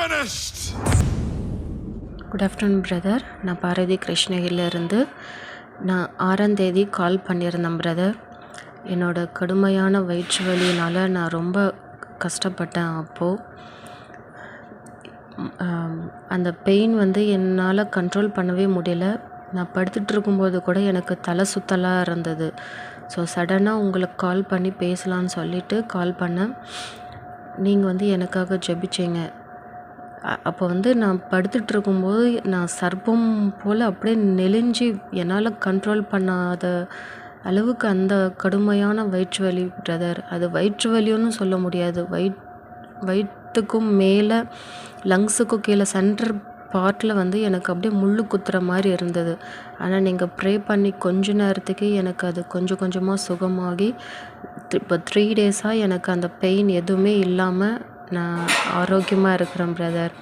finished. Good afternoon brother. நான் பாரதி கிருஷ்ணகிரியிலேருந்து நான் 6ஆம் தேதி கால் பண்ணியிருந்தேன் பிரதர். என்னோடய கடுமையான வயிற்று வலியினால் நான் ரொம்ப கஷ்டப்பட்டேன். அப்போது அந்த பெயின் என்னால் கண்ட்ரோல் பண்ணவே முடியல. நான் படுத்துட்டு இருக்கும்போது கூட எனக்கு தலை சுத்தலாக இருந்தது. ஸோ சடனாக உங்களுக்கு கால் பண்ணி பேசலான்னு சொல்லிவிட்டு கால் பண்ணேன். நீங்கள் எனக்காக ஜெபிச்சிங்க. அப்போ நான் படுத்துட்டு இருக்கும்போது நான் சர்ப்பம் போல் அப்படியே நெளிஞ்சு என்னால் கண்ட்ரோல் பண்ணாத அளவுக்கு அந்த கடுமையான வயிற்று வலி பிரதர். அது வயிற்று வலின்னு சொல்ல முடியாது. வயிற்றுக்கும் மேலே லங்ஸுக்கும் கீழே சென்டர் பார்ட்டில் எனக்கு அப்படியே முள்ளு குத்துற மாதிரி இருந்தது. ஆனால் நீங்கள் ப்ரே பண்ணி கொஞ்ச நேரத்துக்கு எனக்கு அது கொஞ்சம் கொஞ்சமாக சுகமாகி இப்போ 3 டேஸாக எனக்கு அந்த பெயின் எதுவுமே இல்லாமல் நான் ஆரோக்கியமாக இருக்கிறேன் பிரதர்.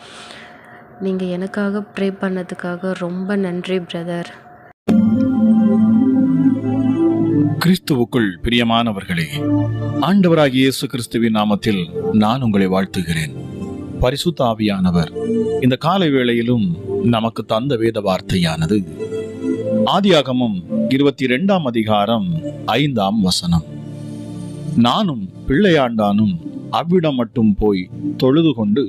நீங்கள் எனக்காக ப்ரே பண்ணதுக்காக ரொம்ப நன்றி பிரதர். கிறிஸ்துவுக்குள் பிரியமானவர்களே, ஆண்டவராகிய இயேசு கிறிஸ்துவின் நாமத்தில் நான் உங்களை வாழ்த்துகிறேன். பரிசுத்த ஆவியானவர் இந்த காலை வேளையிலும் நமக்கு தந்த வேத வார்த்தையானது ஆதியாகமம் 22ஆம் அதிகாரம் 5ஆம் வசனம். நானும் பிள்ளையாண்டானும் அவ்விடம் மட்டும் போய் தொழுது கொண்டு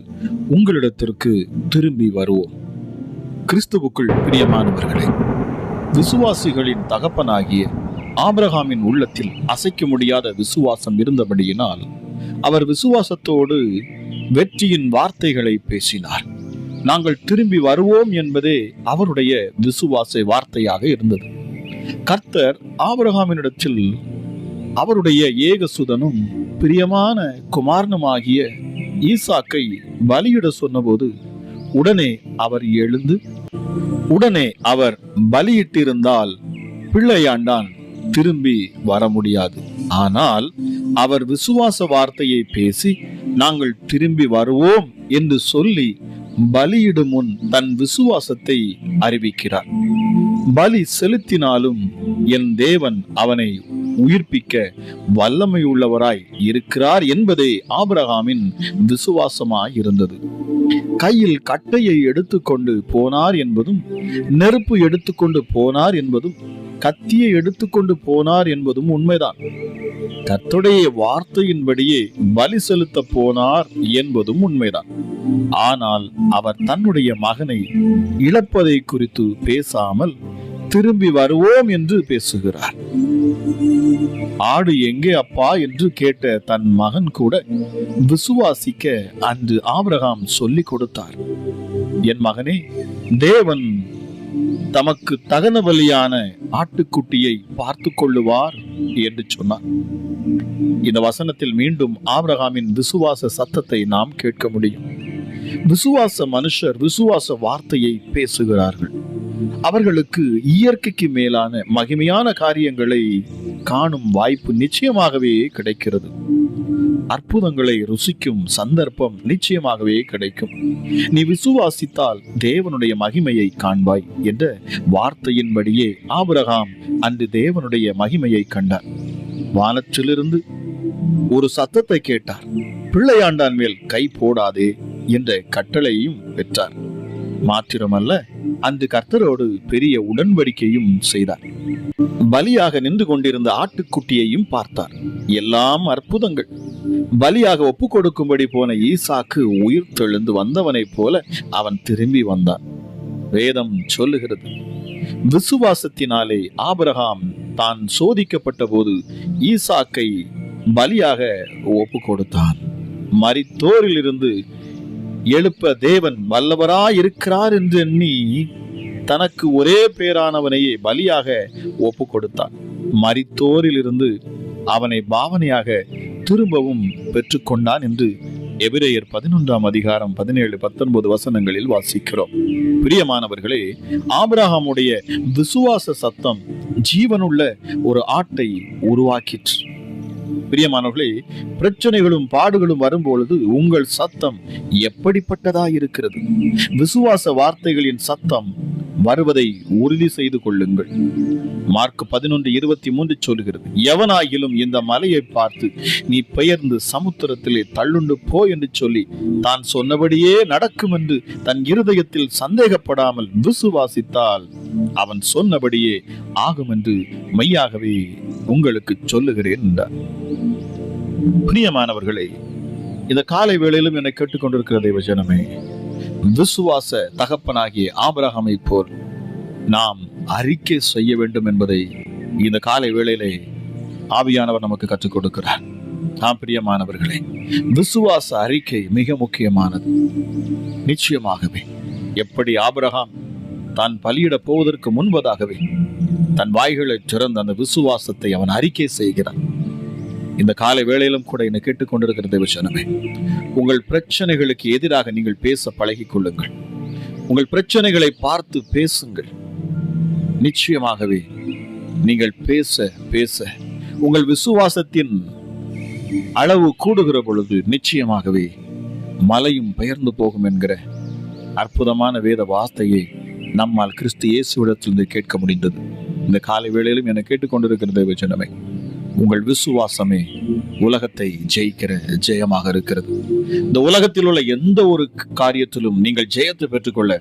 உங்களிடத்திற்கு திரும்பி வருவோம். கிறிஸ்துவுக்குள் பிரியமானவர்களே, விசுவாசிகளின் தகப்பனாகிய ஆபிரகாமின் உள்ளத்தில் அசைக்க முடியாத விசுவாசம் இருந்தபடியினால் அவர் விசுவாசத்தோடு வெற்றியின் வார்த்தைகளை பேசினார். நாங்கள் திரும்பி வருவோம் என்பதே அவருடைய விசுவாச வார்த்தையாக இருந்தது. கர்த்தர் ஆபிரகாமினிடத்தில் அவருடைய ஏகசுதனும் பிரியமான குமாரனுமாகிய ஈசாக்கை பலியிட சொன்னபோது உடனே அவர் எழுந்து உடனே அவர் பலியிட்டிருந்தால் பிள்ளையாண்டான் திரும்பி வர முடியாது. ஆனால் அவர் விசுவாச வார்த்தையை பேசி நாங்கள் திரும்பி வருவோம் என்று சொல்லி பலியிடும் முன் தன் விசுவாசத்தை அறிவிக்கிறார். பலி செலுத்தினாலும் என் தேவன் அவனை உயிர்ப்பிக்க வல்லமை உள்ளவராய் இருக்கிறார் என்பதே ஆபிரகாமின் விசுவாசமாய் இருந்தது. கையில் கட்டையை எடுத்துக்கொண்டு போனார் என்பதும், நெருப்பு எடுத்துக்கொண்டு போனார் என்பதும், கத்தியை எடுத்துக்கொண்டு போனார் என்பதும் உண்மைதான். கர்த்தருடைய வார்த்தையின்படியே பலி செலுத்த போனார் என்பதும் உண்மைதான். ஆனால் அவர் தன்னுடைய மகனை இழப்பதை குறித்து பேசாமல் திரும்பி வருவோம் என்று பேசுகிறார். ஆடு எங்கே அப்பா என்று கேட்ட தன் மகன் கூட விசுவாசிக்க அன்று ஆபிரகாம் சொல்லிக் கொடுத்தார். என் மகனே, தேவன் தமக்கு தகன பலியான ஆட்டுக்குட்டியை பார்த்து கொள்ளுவார் என்று சொன்னார். இந்த வசனத்தில் மீண்டும் ஆபிரகாமின் விசுவாச சத்தத்தை நாம் கேட்க முடியும். விசுவாச மனுஷர் விசுவாச வார்த்தையை பேசுகிறார்கள். அவர்களுக்கு இயற்கைக்கு மேலான மகிமையான காரியங்களை காணும் வாய்ப்பு நிச்சயமாகவே கிடைக்கிறது. அற்புதங்களை ருசிக்கும் சந்தர்ப்பம் நிச்சயமாகவே கிடைக்கும். நீ விசுவாசித்தால் தேவனுடைய மகிமையை காண்பாய் என்ற வார்த்தையின்படியே ஆபிரகாம் அன்று தேவனுடைய மகிமையை கண்டார். வானத்திலிருந்து ஒரு சத்தத்தை கேட்டார். பிள்ளையாண்டான் மேல் கை போடாதே என்ற கட்டளையும் பெற்றார். மாத்திரமல்ல, அன்று கர்த்தரோடு பெரிய உடன்படிக்கையும் செய்தார். பலியாக நின்று கொண்டிருந்த ஆட்டுக்குட்டியையும் பார்த்தார். எல்லாம் அற்புதங்கள். பலியாக ஒப்பு கொடுக்கும்படி போன ஈசாக்கு உயிர் தெழுந்து வந்தவனைப் போல அவன் திரும்பி வந்தான். வேதம் சொல்லுகிறது, விசுவாசத்தினாலே ஆபிரகாம் தான் சோதிக்கப்பட்ட போது ஈசாக்கை பலியாக ஒப்பு கொடுத்தான். மரித்தோரிலிருந்து எழுப்ப தேவன் வல்லவராயிருக்கிறார் என்று எண்ணி தனக்கு ஒரே பேரானவனையே பலியாக ஒப்பு கொடுத்தான். மரித்தோரிலிருந்து அவனை பாவனையாக திரும்பவும் பெற்றுக்கொண்டான் என்று எபிரேயர் 11ஆம் அதிகாரம் 17-19 வசனங்களில் வாசிக்கிறோம். பிரியமானவர்களே, ஆபிரகாமுடைய விசுவாச சத்தம் ஜீவனுள்ள ஒரு ஆட்டை உருவாக்கிற்று. பிரியமானவர்களே, பிரச்சனைகளும் பாடுகளும் வரும்பொழுது உங்கள் சத்தம் எப்படிப்பட்டதா இருக்கிறது? விசுவாச வார்த்தைகளின் சத்தம் வருவதை உறுதி செய்து கொள்ளுங்கள். மார்க் 11:23 சொல்கிறது, எவனாகிலும் இந்த மலையை பார்த்து நீ பெயர்ந்து சமுத்திரத்திலே தள்ளுண்டு போ என்று சொல்லி தான் சொன்னபடியே நடக்கும் என்று தன் இருதயத்தில் சந்தேகப்படாமல் விசுவாசித்தால் அவன் சொன்னபடியே ஆகும் என்று மெய்யாகவே உங்களுக்கு சொல்லுகிறேன் என்றார். பிரியமானவர்களே, இந்த காலை வேளையிலும் என்னை கேட்டுக்கொண்டிருக்கிற தேவஜனமே, விசுவாச தகப்பனாகிய ஆபிரகாமை போல் நாம் அறிக்கை செய்ய வேண்டும் என்பதை இந்த காலை வேளையிலே ஆவியானவர் நமக்கு கற்றுக் கொடுக்கிறார். பிரியமானவர்களே, விசுவாச அறிக்கை மிக முக்கியமானது. நிச்சயமாகவே எப்படி ஆபிரகாம் தான் பலியிட போவதற்கு முன்பதாகவே தன் வாய்களை திறந்து அந்த விசுவாசத்தை அவன் அறிக்கை செய்கிறான். இந்த காலை வேளையிலும் கூட என்னை கேட்டுக்கொண்டிருக்கிற தேவஜனமே, உங்கள் பிரச்சனைகளுக்கு எதிராக நீங்கள் பேச பழகிக் கொள்ளுங்கள். உங்கள் பிரச்சனைகளை பார்த்து பேசுங்கள். நிச்சயமாகவே நீங்கள் பேச பேச உங்கள் விசுவாசத்தின் அளவு கூடுகிற பொழுது நிச்சயமாகவே மலையும் பெயர்ந்து போகும் என்கிற அற்புதமான வேத வார்த்தையை நம்மால் கிறிஸ்து இயேசுவிடத்திலிருந்து கேட்க முடிந்தது. இந்த காலை வேளையிலும் என்னை கேட்டுக்கொண்டிருக்கிற தேவஜனமே, உங்கள் விசுவாசமே உலகத்தை ஜெயிக்கிற ஜெயமாக இருக்கிறது. இந்த உலகத்தில் உள்ள எந்த ஒரு காரியத்திலும் நீங்கள் ஜெயத்தை பெற்றுக்கொள்ள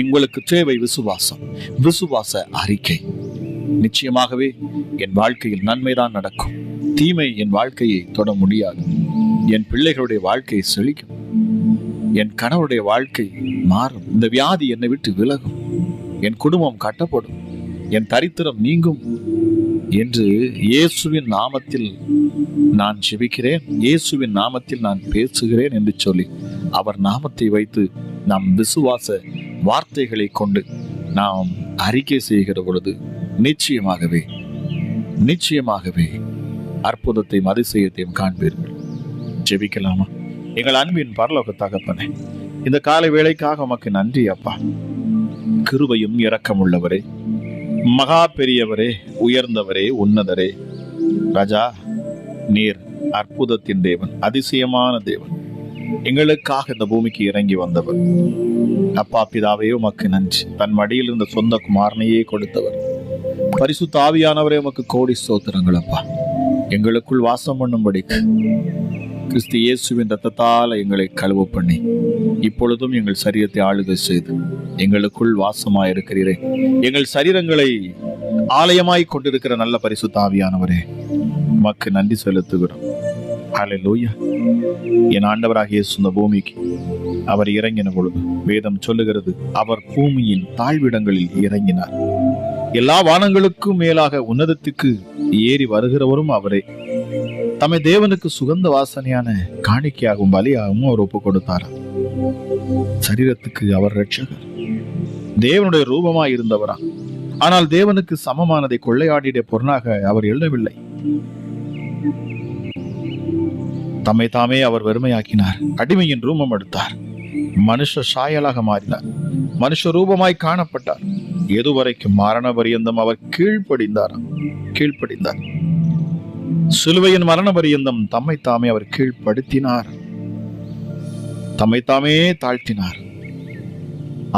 உங்களுக்கு தேவை விசுவாசம், விசுவாச அறிக்கை. நிச்சயமாகவே என் வாழ்க்கையில் நன்மைதான் நடக்கும், தீமை என் வாழ்க்கையை தொட முடியாது. என் பிள்ளைகளுடைய வாழ்க்கை செழிக்கும், என் கணவருடைய வாழ்க்கை மாறும், இந்த வியாதி என்னை விட்டு விலகும், என் குடும்பம் கட்டப்படும், என் தரித்திரம் நீங்கும் என்று இயேசுவின் நாமத்தில் நான் ஜெபிக்கிறேன், இயேசுவின் நாமத்தில் நான் பேசுகிறேன் என்று சொல்லி அவர் நாமத்தை வைத்து நாம் விசுவாச வார்த்தைகளை கொண்டு நாம் அறிக்கை செய்கிற பொழுது நிச்சயமாகவே நிச்சயமாகவே அற்புதத்தையும் அதிசயத்தையும் காண்பீர்கள். ஜெபிக்கலாமா? எங்கள் அன்பின் பரலோக தகப்பனே, இந்த காலை வேளைக்காக உமக்கு நன்றி அப்பா. கிருபையும் இரக்கம் உள்ளவரே, மகா பெரியவரே, உயர்ந்தவரே, உன்னதரே, ராஜா, நீர் அற்புதத்தின் தேவன், அதிசயமான தேவன், எங்களுக்காக இந்த பூமிக்கு இறங்கி வந்தவர். அப்பா பிதாவே உமக்கு நன்றி. தன் மடியில் இருந்த சொந்த குமாரனையே கொடுத்தவர். பரிசுத்த ஆவியானவரே உமக்கு கோடி ஸ்தோத்திரங்கள் அப்பா. எங்களுக்குள் வாசம் பண்ணும்படி கிறிஸ்து இயேசுவின் ரத்தத்தால் எங்களை கழுவ பண்ணி இப்பொழுதும் எங்கள் சரீரத்தை ஆளுகை செய்து எங்களுக்குள் வாசமாயிருக்கிறீரே. எங்கள் சரீரங்களை ஆலயமாய் கொண்டிருக்கிற நல்ல பரிசுத்த ஆவியானவரே உமக்கு நன்றி செலுத்துகிறோம். ஹல்லேலூயா. என் ஆண்டவராகிய இயேசு இந்த பூமிக்கு அவர் இறங்கின பொழுது வேதம் சொல்லுகிறது, அவர் பூமியின் தாழ்விடங்களில் இறங்கினார். எல்லா வானங்களுக்கும் மேலாக உன்னதத்துக்கு ஏறி வருகிறவரும் அவரே. தம்மை தேவனுக்கு சுகந்த வாசனையான காணிக்கையாகவும் பலியாகவும் அவர் ஒப்பு கொடுத்தார். சரீரத்துக்கு அவர் இரட்சகர், தேவனுடைய ரூபமாய் இருந்தவரா. ஆனால் தேவனுக்கு சமமானதை கொள்ளையாடிய பொருளாக அவர் எழுதவில்லை. தம்மை தாமே அவர் வெறுமையாக்கினார், அடிமையின் ரூபம் எடுத்தார், மனுஷ சாயலாக மாறினார், மனுஷ ரூபமாய் காணப்பட்டார். எதுவரைக்கும் மரண பரியந்தம் அவர் கீழ்ப்படிந்தார். சிலுவையின் மரண பரியந்தம் தம்மை தாமே அவர் கீழ்ப்படுத்தினார், தம்மை தாமே தாழ்த்தினார்.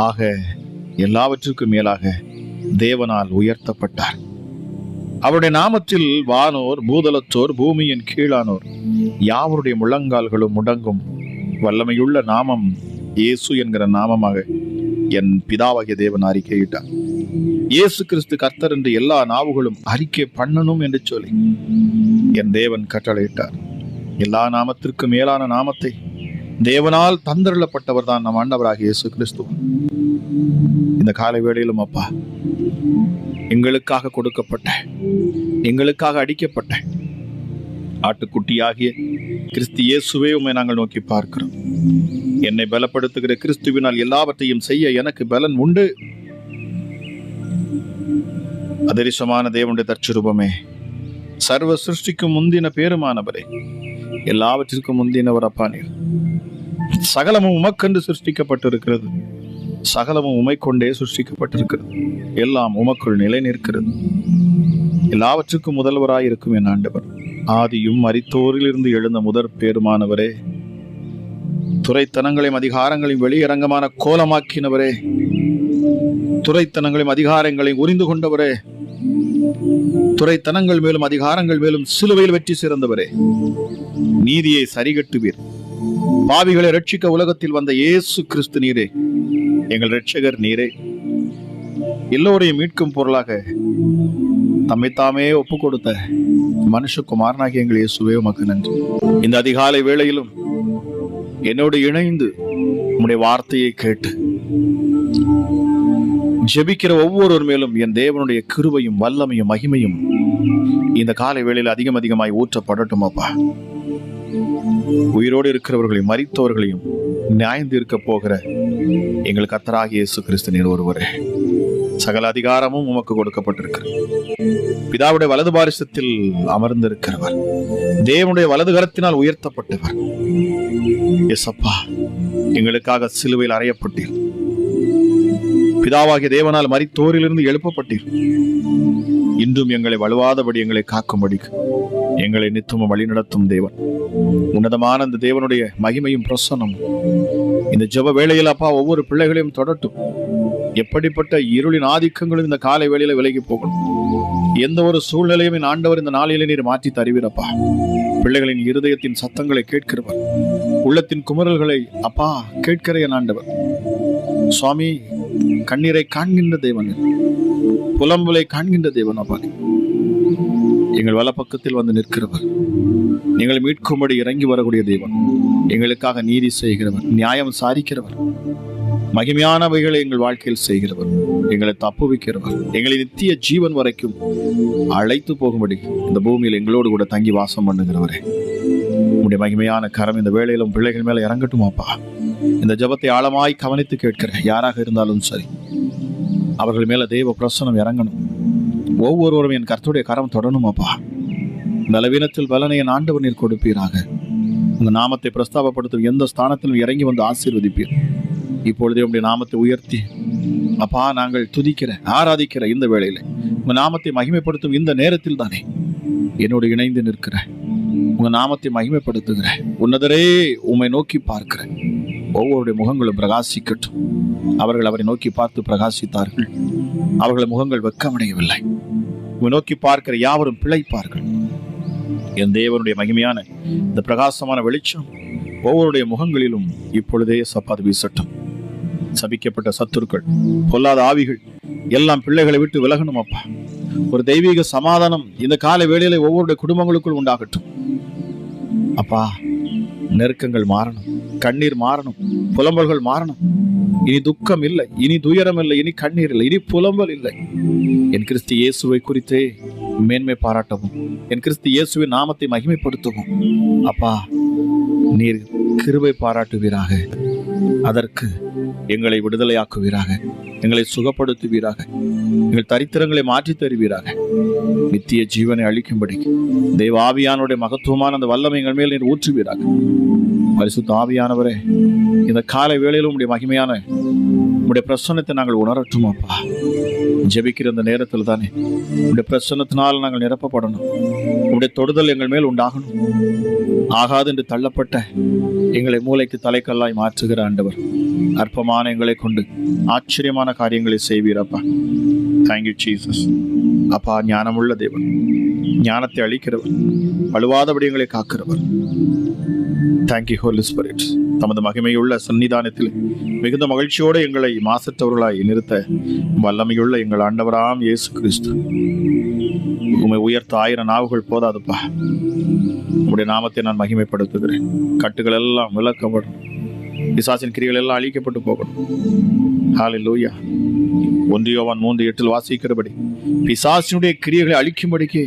ஆக எல்லாவற்றுக்கும் மேலாக தேவனால் உயர்த்தப்பட்டார். அவருடைய நாமத்தில் வானோர், பூதலத்தோர், பூமியின் கீழானோர் யாவருடைய முழங்கால்களும் முடங்கும் வல்லமையுள்ள நாமம் இயேசு என்கிற நாமமாக என் பிதாவாகிய தேவன் அறிக்கையிட்டார். இயேசு கிறிஸ்து கர்த்தர் என்று எல்லா நாவுகளும் அறிக்கை பண்ணணும் என்று சொல்லி என் தேவன் கட்டளையிட்டார். எல்லா நாமத்திற்கும் மேலான நாமத்தை தேவனால் தந்தருளப்பட்டவர் தான் நம் ஆண்டவராகிய இயேசு கிறிஸ்து. இந்த காலை வேளையிலும் அப்பா, எங்களுக்காக கொடுக்கப்பட்ட, எங்களுக்காக அடிக்கப்பட்ட ஆட்டுக்குட்டியாகிய கிறிஸ்து இயேசுவே உம்மை நாங்கள் நோக்கி பார்க்கிறோம். என்னை பலப்படுத்துகிற கிறிஸ்துவினால் எல்லாவற்றையும் செய்ய எனக்கு பலன் உண்டு. அதரிசமான தேவனுடைய தற்சுரூபமே, சர்வ சிருஷ்டிக்கும் முந்தின பேருமானவரே, எல்லாவற்றிற்கும் முந்தினவர் அப்பா நீர். சகலமும் உமக்கென்று சிருஷ்டிக்கப்பட்டிருக்கிறது, சகலமும் உமை கொண்டே சிருஷ்டிக்கப்பட்டிருக்கிறது, எல்லாம் உமக்குள் நிலை நிற்கிறது. எல்லாவற்றுக்கும் முதல்வராயிருக்கும் என் ஆண்டவர், ஆதியும் மரித்தோரிலிருந்து எழுந்த முதற் பேருமானவரே, துரைத்தனங்களையும் அதிகாரங்களையும் வெளியரங்கமான கோலமாக்கினவரே, துரைத்தனங்களையும் அதிகாரங்களையும் உரிந்து கொண்டவரே, துரைத்தனங்கள் மேலும் அதிகாரங்கள் மேலும் சிலுவையில் வெற்றி சிறந்தவரே, நீதியை சரிகட்டுவீர். பாவிகளை ரட்சிக்க உலகத்தில் வந்த இயேசு கிறிஸ்து நீரே, எங்கள் இரட்சகர் நீரே. எல்லோரையும் மீட்கும் பொருளாக தம்மைத்தாமே ஒப்பு கொடுத்த மனுஷகுமாரனாகிய எங்கள் இயேசுவே உமக்கு நன்றி. இந்த அதிகாலை வேளையிலும் என்னோடு இணைந்து உம்முடைய வார்த்தையை கேட்டு ஜெபிக்கிற ஒவ்வொருவர் மேலும் என் தேவனுடைய கிருபையும் வல்லமையும் மகிமையும் இந்த காலை வேளையில் அதிகமாய் ஊற்றப்படட்டும் அப்பா. உயிரோடு இருக்கிறவர்களையும் மரித்தவர்களையும் நியாயம் தீர்க்க போகிற எங்கள் கர்த்தராகிய இயேசு கிறிஸ்து நீர் ஒருவரே. சகல அதிகாரமும் உமக்கு கொடுக்கப்பட்டிருக்கிறது. பிதாவுடைய வலது பாரிசத்தில் அமர்ந்திருக்கிறவர், தேவனுடைய வலது கரத்தினால் உயர்த்தப்பட்டவர். எஸ் அப்பா, எங்களுக்காக சிலுவையில் அறையப்பட்டீர். பிதாவாகிய தேவனால் மரித்தோரிலிருந்து எழுப்பப்பட்டீர். இன்றும் எங்களை வலுவாதபடி எங்களை காக்கும்படி எங்களை நித்தமும் வழி நடத்தும் தேவன். உன்னதமான இந்த தேவனுடைய மகிமையும் பிரசன்னம் இந்த ஜெப வேளையில் அப்பா ஒவ்வொரு பிள்ளைகளையும் தொடட்டும். எப்படிப்பட்ட இருளின் ஆதிக்கங்களும் இந்த காலை வேளையில விலகி போகணும். எந்த ஒரு சூழ்நிலையும் என் ஆண்டவர் இந்த நாளிலே நீர் மாற்றி தருவீரப்பா. பிள்ளைகளின் இருதயத்தின் சத்தங்களை கேட்கிறவர், உள்ளத்தின் குமுறல்களை அப்பா கேட்கிற என் ஆண்டவர் சுவாமி, கண்ணீரை காண்கின்ற தேவன், புலம்பலை காண்கின்ற தேவன் அப்பா. எங்கள் வலப்பக்கத்தில் வந்து நிற்கிறவர், எங்களை மீட்கும்படி இறங்கி வரக்கூடிய தேவன், எங்களுக்காக நீதி செய்கிறவர், நியாயம் சாதிக்கிறவர், மகிமையானவைகளை எங்கள் வாழ்க்கையில் செய்கிறவர், எங்களை தப்புவிக்கிறவர், எங்களை நித்திய ஜீவன் வரைக்கும் அழைத்து போகும்படி இந்த பூமியில் எங்களோடு கூட தங்கி வாசம் பண்ணுகிறவரே, உங்களுடைய மகிமையான கரம் இந்த வேளையிலும் பிள்ளைகள் மேல இறங்கட்டும் அப்பா. இந்த ஜெபத்தை ஆழமாய் கவனித்து கேட்கிற யாராக இருந்தாலும் சரி, அவர்கள் மேல தேவ பிரசன்னம் இறங்கணும். ஒவ்வொருவரும் என் கர்த்தருடைய கரம் தொடணும் அப்பா. பலவீனத்தில் பலனை என் ஆண்டவர் நீர் கொடுப்பீராக. உங்க நாமத்தை பிரஸ்தாபப்படுத்தும் எந்த ஸ்தானத்திலும் இறங்கி வந்து ஆசீர்வதிப்பீர். இப்பொழுதே உங்களுடைய நாமத்தை உயர்த்தி அப்பா நாங்கள் துதிக்கிற ஆராதிக்கிற இந்த வேளையில உங்க நாமத்தை மகிமைப்படுத்தும் இந்த நேரத்தில் தானே என்னோடு இணைந்து நிற்கிற, உங்க நாமத்தை மகிமைப்படுத்துகிற உன்னதரே உம்மை நோக்கி பார்க்கிற ஒவ்வொருடைய முகங்களும் பிரகாசிக்கட்டும். அவர்கள் அவரை நோக்கி பார்த்து பிரகாசித்தார்கள், அவர்கள் முகங்கள் வெட்கமடையவில்லை. உம்மை நோக்கி பார்க்கிற யாவரும் பிழைப்பார்கள். என் தேவனுடைய மகிமையான இந்த பிரகாசமான வெளிச்சம் ஒவ்வொருடைய முகங்களிலும் இப்பொழுதே சப்பாது வீசட்டும். சபிக்கப்பட்ட சத்துருக்கள், பொல்லாத ஆவிகள் எல்லாம் பிள்ளைகளை விட்டு விலகணும் அப்பா. ஒரு தெய்வீக சமாதானம் இந்த காலை வேளையில ஒவ்வொருடைய குடும்பங்களுக்குள் உண்டாகட்டும் அப்பா. நெருக்கங்கள் மாறணும், கண்ணீர் மாறணும், புலம்பல்கள் மாறணும். இனி துக்கம் இல்லை, இனி துயரம் இல்லை, இனி கண்ணீர் இல்லை, இனி புலம்பல் இல்லை. என் கிறிஸ்து இயேசுவை குறித்தே மேன்மை பாராட்டவும், என் கிறிஸ்து இயேசுவின் நாமத்தை மகிமைப்படுத்தவும் அப்பா நீர் கிருபை பாராட்டுவீராக. அதற்கு எங்களை விடுதலையாக்குவீராக, எங்களை சுகப்படுத்துவீராக, எங்கள் தரித்திரங்களை மாற்றி தருவீராக. நித்திய ஜீவனை அளிக்கும்படி தெய்வ ஆவியானுடைய மகத்துவமான அந்த வல்லமை எங்கள் மேல் நீர் ஊற்றுவீராக. பரிசுத்த ஆவியானவரே, இந்த காலை வேளையிலும் உம்முடைய மகிமையான உம்முடைய பிரசன்னத்தை நாங்கள் உணரட்டும் அப்பா. ஜெபிக்கிற இந்த நேரத்தில் தானே உம்முடைய பிரசன்னத்தினால் நாங்கள் நிரப்பப்படணும். உம்முடைய தொடுதல் எங்கள் மேல் உண்டாகணும். ஆகாது என்று தள்ளப்பட்ட எங்களை மூளைக்கு தலைக்கல்லாய் மாற்றுகிற ஆண்டவர், அற்பமான எங்களை கொண்டு ஆச்சரியமான காரியங்களை செய்வீரப்பா. தேங்க்யூ ஜீசஸ் அப்பா. ஞானமுள்ள தேவன், ஞானத்தை அளிக்கிறவர், வலுவாதபடி எங்களை காக்கிறவர். Thank you Holy Spirit. தமது மகிமையுள்ள சன்னிதானத்தில் மிகுந்த மகிழ்ச்சியோடு எங்களை மாசற்றவர்களாய் நிறுத்த வல்லமையுள்ள எங்கள் ஆண்டவராம் இயேசு கிறிஸ்து, உம்மை உயர்த்த 1000 நாவுகள் போதாதுப்பா. உம்முடைய நாமத்தை நான் மகிமைப்படுத்துகிறேன். கட்டுகள் எல்லாம் விலக்கப்படும், பிசாசின் கிரிகள் எல்லாம் அழிக்கப்பட்டு போகணும். ஹல்லேலூயா. 1 யோவான் 3:8 வாசிக்கிறபடி பிசாசினுடைய கிரியைகளை அழிக்கும்படிக்கு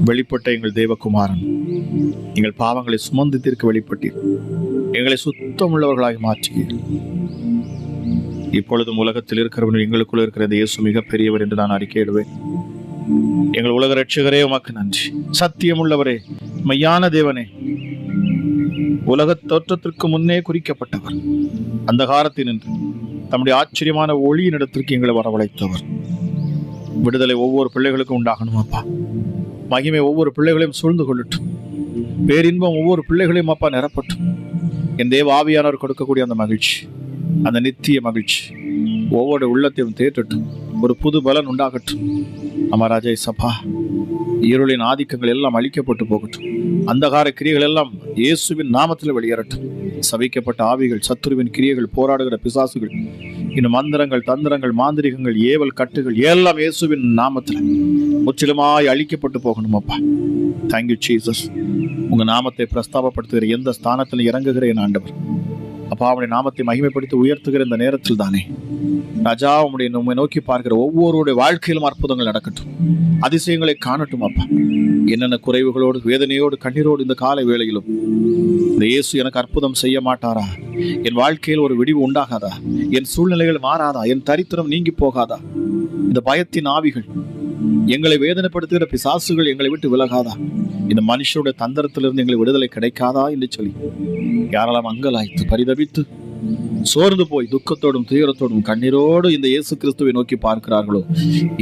வெளிப்பட்ட எங்கள் தேவகுமாரன் எங்கள் பாவங்களை சுமந்து தீர்க்க வெளிப்பட்டீர். எங்களை சுத்தமுள்ளவர்களாக மாற்றீர். இப்பொழுதும் உலகத்தில் இருக்கிறவன் எங்களுக்குள்ள இருக்கிற இந்த இயேசு மிக பெரியவர் என்று நான் அறிக்கையிடுவேன். எங்கள் உலக ரட்சகரே உமக்கு நன்றி. சத்தியமுள்ளவரே, மெய்யான தேவனே, உலக தோற்றத்திற்கு முன்னே குறிக்கப்பட்டவர், அந்த காலத்தில் நின்று தம்முடைய ஆச்சரியமான ஒளியின் இடத்திற்கு எங்களை வரவழைத்தவர். விடுதலை ஒவ்வொரு பிள்ளைகளுக்கும் உண்டாகணும் அப்பா. மகிமை ஒவ்வொரு பிள்ளைகளையும் சூழ்ந்து கொள்ளட்டும். பேரின்பம் ஒவ்வொரு பிள்ளைகளையும் அப்பா நிரப்பட்டும். என் தேவ ஆவியானவர் கொடுக்கக்கூடிய அந்த மகிழ்ச்சி, அந்த நித்திய மகிழ்ச்சி ஒவ்வொரு உள்ளத்தையும் தேற்றட்டும். ஒரு புது பலன் உண்டாகட்டும். அமராஜா சப்பா, இருளின் ஆதிக்கங்கள் எல்லாம் அழிக்கப்பட்டு போகட்டும். அந்தகார கிரியைகள் எல்லாம் இயேசுவின் நாமத்தில் வெளியேறட்டும். சபிக்கப்பட்ட ஆவிகள், சத்துருவின் கிரியைகள், போராடுகிற பிசாசுகள், இன்னும் மந்திரங்கள், தந்திரங்கள், மாந்திரிகங்கள், ஏவல் கட்டுகள் எல்லாம் இயேசுவின் நாமத்தில் முற்றிலுமாய் அழிக்கப்பட்டு போகணும். அப்பா, தேங்க்யூ ஜீசஸ். உங்க நாமத்தை பிரஸ்தாபப்படுத்துகிற எந்த ஸ்தானத்தில் இறங்குகிற என் ஆண்டவர் அப்பா, அவனுடைய நாமத்தை மகிமைப்படுத்தி உயர்த்துகிற இந்த நேரத்தில் தானே ராஜா, உம்மை நோக்கி பார்க்கிற ஒவ்வொருடைய வாழ்க்கையிலும் அற்புதங்கள் நடக்கட்டும், அதிசயங்களை காணட்டும். அப்பா, என்னென்ன குறைவுகளோடு, வேதனையோடு, கண்ணீரோடு இந்த காலை வேளையிலும் இந்த இயேசு எனக்கு அற்புதம் செய்ய மாட்டாரா? என் வாழ்க்கையில் ஒரு விடிவு உண்டாகாதா? என் சூழ்நிலைகள் மாறாதா? என் தரித்திரம் நீங்கி போகாதா? இந்த பயத்தின் ஆவிகள், எங்களை வேதனைப்படுத்துகிற பிசாசுகள் எங்களை விட்டு விலகாதா? இந்த மனுஷருடைய தந்திரத்திலிருந்து எங்களை விடுதலை கிடைக்காதா என்று சொல்லி யாரெல்லாம் அங்கலாய்த்து, பரிதபித்து, சோர்ந்து போய் துக்கத்தோடும் துயரத்தோடும் கண்ணீரோடு இந்த இயேசு கிறிஸ்துவை நோக்கி பார்க்கிறார்களோ,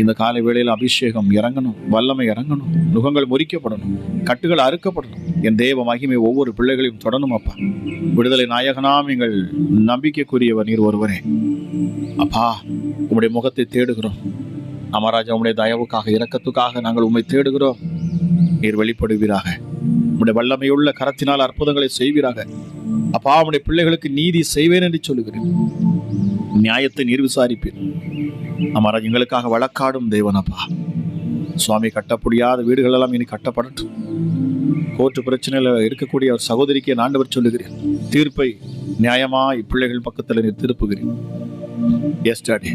இந்த காலை வேளையில் அபிஷேகம் இறங்கணும், வல்லமை இறங்கணும், நுகங்கள் முறிக்கப்படணும், கட்டுகள் அறுக்கப்படணும். என் தேவ மகிமை ஒவ்வொரு பிள்ளைகளையும் தொடரும். அப்பா, விடுதலை நாயகனாம் எங்கள் நம்பிக்கைக்குரியவர் நீர் ஒருவரே. அப்பா, உம்முடைய முகத்தை தேடுகிறோம். அமராஜா, உம்முடைய தயவுக்காக, இரக்கத்துக்காக நாங்கள் உம்மை தேடுகிறோம். நீர் வெளிப்படுவீராக. உம்முடைய வல்லமையுள்ள கரத்தினால் அற்புதங்களை செய்வீராக. அப்பா, உம்முடைய பிள்ளைகளுக்கு நீதி செய்வேன் என்று சொல்லுகிறேன். நியாயத்தை நீர் விசாரிப்பீர். அமராஜ், எங்களுக்காக வழக்காடும் தேவன். அப்பா சுவாமி, கட்டப்படியாத வீடுகள் எல்லாம் இனி கட்டப்படட்டும். கோர்ட்டு பிரச்சனையில் இருக்கக்கூடிய ஒரு சகோதரிக்கு என் ஆண்டவர் சொல்லுகிறேன், தீர்ப்பை நியாயமாய் பிள்ளைகள் பக்கத்தில் நீர் திருப்புகிறேன். எஸ் டாடி,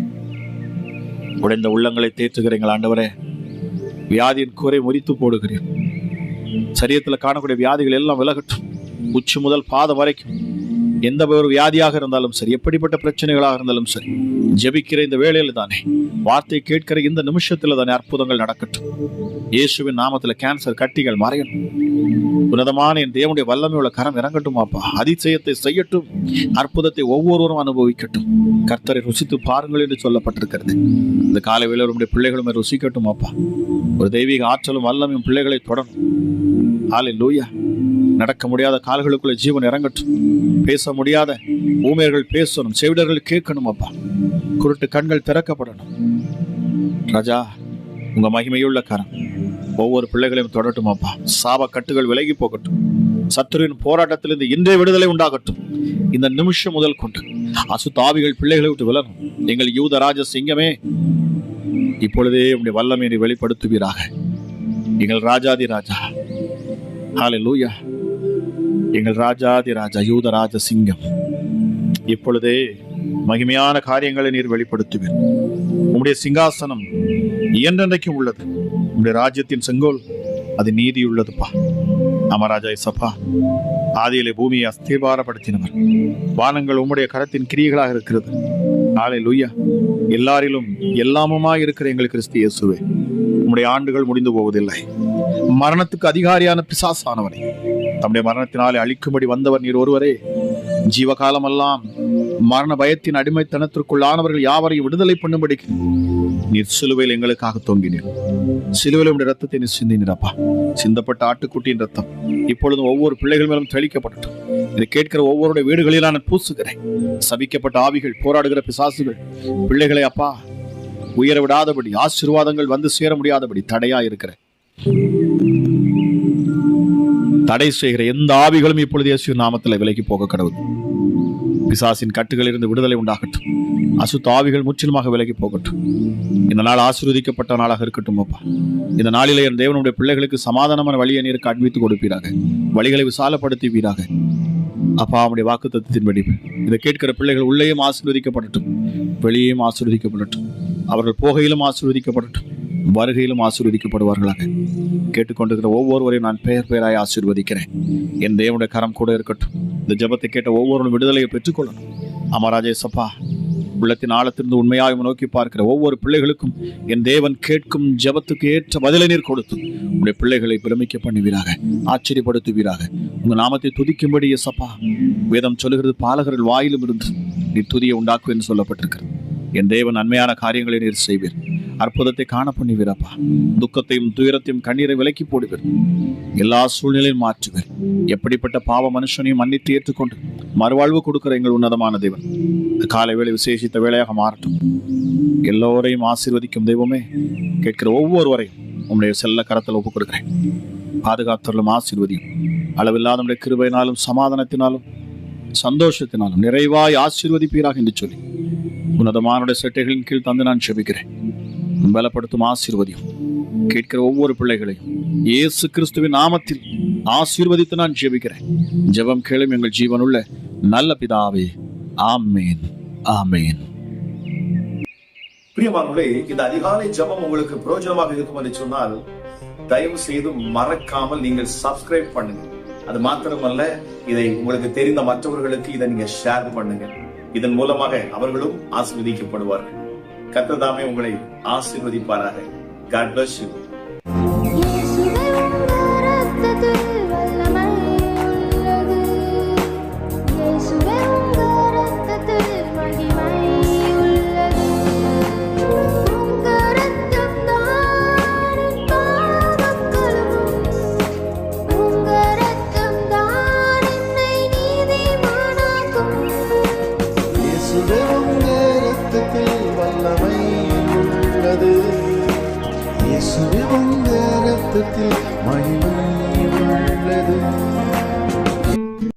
உடைந்த உள்ளங்களை தேற்றுகிறேன் எங்கள் ஆண்டவரே. வியாதியின் கூரை முறித்து போடுகிறேன். சரீரத்தில் காணக்கூடிய வியாதிகள் எல்லாம் விலகட்டும். உச்சி முதல் பாதம் வரைக்கும் எந்த ஒரு வியாதியாக இருந்தாலும் சரி, எப்படிப்பட்ட பிரச்சனைகளாக இருந்தாலும் சரி, ஜெபிக்கிற இந்த வேளையில் தானே, வார்த்தை கேட்கிற இந்த நிமிஷத்தில் தானே அற்புதங்கள் நடக்கட்டும். இயேசுவின் நாமத்தில் கேன்சர் கட்டிகள் மறையணும். உன்னதமான என் தேவனுடைய வல்லமையுள்ள கரம் இறங்கட்டும். அப்பா, அதிசயத்தை செய்யட்டும். அற்புதத்தை ஒவ்வொருவரும் அனுபவிக்கட்டும். கர்த்தரை ருசித்து பாருங்கள் என்று சொல்லப்பட்டிருக்கிறது. இந்த காலை வேளையில் நம்முடைய பிள்ளைகளும் ருசிக்கட்டும். அப்பா, ஒரு தெய்வீக ஆற்றலும் வல்லமையும் பிள்ளைகளை தொடரும். ஹல்லேலூயா. நடக்க முடியாத கால்களுக்குள்ள ஜீவன் இறங்கட்டும். பேச முடியாத ஊமையர்கள் பேசணும், செவிடர்கள் கேட்கணும். அப்பா, குருட்டு கண்கள் திறக்கப்படணும். ராஜா, உங்க மகிமையுள்ள கரம் ஒவ்வொரு பிள்ளைகளையும் தொடரட்டும். அப்பா, சாப கட்டுகள் விலகி போகட்டும். சத்துருவின் போராட்டத்திலிருந்து இன்றைய விடுதலை உண்டாகட்டும். இந்த நிமிஷம் முதல் கொண்டு அசுத்தாவிகள் பிள்ளைகளை விட்டு விலகும். எங்கள் யூதராஜ சிங்கமே, இப்பொழுதே உங்களுடைய வல்லமையை வெளிப்படுத்துவீராக. எங்கள் ராஜாதி ராஜா, ஹல்லேலூயா, எங்கள் ராஜாதி ராஜா, யூதராஜ சிங்கம், இப்பொழுதே மகிமையான காரியங்களை நீர் வெளிப்படுத்துவீர். உம்முடைய சிங்காசனம் என்றென்றைக்கும் உள்ளது. உம்முடைய ராஜ்யத்தின் செங்கோல் அது நீதி உள்ளதுப்பா. அமராஜா இசப்பா, ஆதியிலே பூமியை அஸ்திபாரப்படுத்தினவர். வானங்கள் உம்முடைய கரத்தின் கிரியைகளாக இருக்கிறது. ஹல்லேலூயா. எல்லாரிலும் எல்லாமுமாய் இருக்கிற எங்கள் கிறிஸ்து இயேசுவே, உம்முடைய ஆண்டுகள் முடிந்து போவதில்லை. மரணத்துக்கு அதிகாரியான பிசாசானவரை தம்முடைய மரணத்தினாலே அழிக்கும்படி வந்தவர் நீர் ஒருவரே. ஜீவகாலமெல்லாம் மரண பயத்தின் அடிமைத்தனத்திற்குள்ளானவர்கள் யாவரையும் விடுதலை பண்ணும்படி நீர் சிலுவையில் எங்களுக்காக தொங்கினீர். சிலுவையில் உடைய ரத்தத்தை நீர் சிந்தினீரப்பா. சிந்தப்பட்ட ஆட்டுக்குட்டியின் ரத்தம் இப்பொழுதும் ஒவ்வொரு பிள்ளைகள் மேலும் தெளிக்கப்படட்டும். இதை கேட்கிற ஒவ்வொருடைய வீடுகளில் நான் பூசுகிறேன். சபிக்கப்பட்ட ஆவிகள், போராடுகிற பிசாசுகள் பிள்ளைகளை அப்பா உயர விடாதபடி, ஆசீர்வாதங்கள் வந்து சேர முடியாதபடி தடையா இருக்கிற, தடை செய்கிற எந்த ஆவிகளும் இப்பொழுது இயேசு நாமத்தில் விலகி போக கடவுள். பிசாசின் கட்டுகளில் இருந்து விடுதலை உண்டாகட்டும். அசுத்த ஆவிகள் முற்றிலுமாக விலகி போகட்டும். இந்த நாள் ஆசீர்வதிக்கப்பட்ட நாளாக இருக்கட்டும். அப்பா, இந்த நாளிலே என் தேவனுடைய பிள்ளைகளுக்கு சமாதானமான வழியை நீருக்கு அன்பித்து கொடுப்பீராக. வழிகளை விசாலப்படுத்துவீராக. அப்பா, அவனுடைய வாக்குத்தத்தத்தின்படி இதை கேட்கிற பிள்ளைகள் உள்ளேயும் ஆசீர்வதிக்கப்படட்டும், வெளியேயும் ஆசீர்வதிக்கப்படட்டும். அவர்கள் போகையிலும் ஆசீர்வதிக்கப்படட்டும், வருகையிலும் ஆசீர்வதிக்கப்படுவார்களாக. கேட்டுக்கொண்டிருக்கிற ஒவ்வொருவரையும் நான் பெயர் பெயராய் ஆசீர்வதிக்கிறேன். என் தேவனுடைய கரம் கூட இருக்கட்டும். இந்த ஜெபத்தை கேட்ட ஒவ்வொருவரும் விடுதலையை பெற்றுக்கொள்ளணும். அமராஜேசப்பா, உள்ளத்தின் ஆழத்திலிருந்து உண்மையாக நோக்கி பார்க்கிற ஒவ்வொரு பிள்ளைகளுக்கும் என் தேவன் கேட்கும் ஜெபத்துக்கு ஏற்ற பதிலை நீர் கொடுத்து உங்களுடைய பிள்ளைகளை பிரமிக்க பண்ணுவீராக, ஆச்சரியப்படுத்துவீராக. உங்க நாமத்தை துதிக்கும்படி எசப்பா, வேதம் சொல்லுகிறது, பாலகர்கள் வாயிலும் இருந்து நீர் துதியை உண்டாக்குவேன் சொல்லப்பட்டிருக்கிறது. என் தேவன் நன்மையான காரியங்களை நீர் செய்வீர். அற்புதத்தை காண பண்ணுவீரப்பா. துக்கத்தையும் துயரத்தையும் கண்ணீரை விலக்கி போடுவீர். எல்லா சூழ்நிலையும் மாற்றுவீர். எப்படிப்பட்ட பாவ மனுஷனையும் மன்னித்து ஏற்றுக்கொண்டு மறுவாழ்வு கொடுக்கிற எங்கள் உன்னதமான தேவன் காலை வேளை விசேஷித்த வேளையாக மாறட்டும். எல்லோரையும் ஆசீர்வதிக்கும் தெய்வமே, கேட்கிற ஒவ்வொருவரையும் உம்முடைய செல்ல கரத்தில் ஒப்புக் கொடுக்கிறேன். பாதுகாத்தலும் ஆசீர்வதியும். அளவில்லாத நம்முடைய கிருபையினாலும் சமாதானத்தினாலும் சந்தோஷத்தினாலும் நிறைவாய் ஆசீர்வதிப்பீராக என்று சொல்லி உன்னதமானுடைய செட்டைகளின் கீழ் தந்து நான் ஜெபிக்கிறேன். பலப்படுத்தும் ஆசீர்வதியும். கேட்கிற ஒவ்வொரு பிள்ளைகளையும் இயேசு கிறிஸ்துவின் நாமத்தில் ஆசீர்வதித்து நான் ஜெபிக்கிறேன். ஜெபம் கேளும் எங்கள் ஜீவனுள்ள நல்ல பிதாவே. ஆமேன், ஆமேன். பிரியமானவர்களே, இந்த அதிகாலை ஜெபம் உங்களுக்கு பிரயோஜனமாக இருக்கும் என்று சொன்னால் தயவு செய்து மறக்காமல் நீங்கள் சப்ஸ்கிரைப் பண்ணுங்க. அது மாத்திரமல்ல, இதை உங்களுக்கு தெரிந்த மற்றவர்களுக்கு இதை நீங்க ஷேர் பண்ணுங்க. இதன் மூலமாக அவர்களும் ஆசீர்வதிக்கப்படுவார்கள். கர்த்தர் தாமே உங்களை ஆசீர்வதிப்பாராக. God bless you. இயேசுவே உங்க இரத்தத்தில் மகிமை உள்ளது.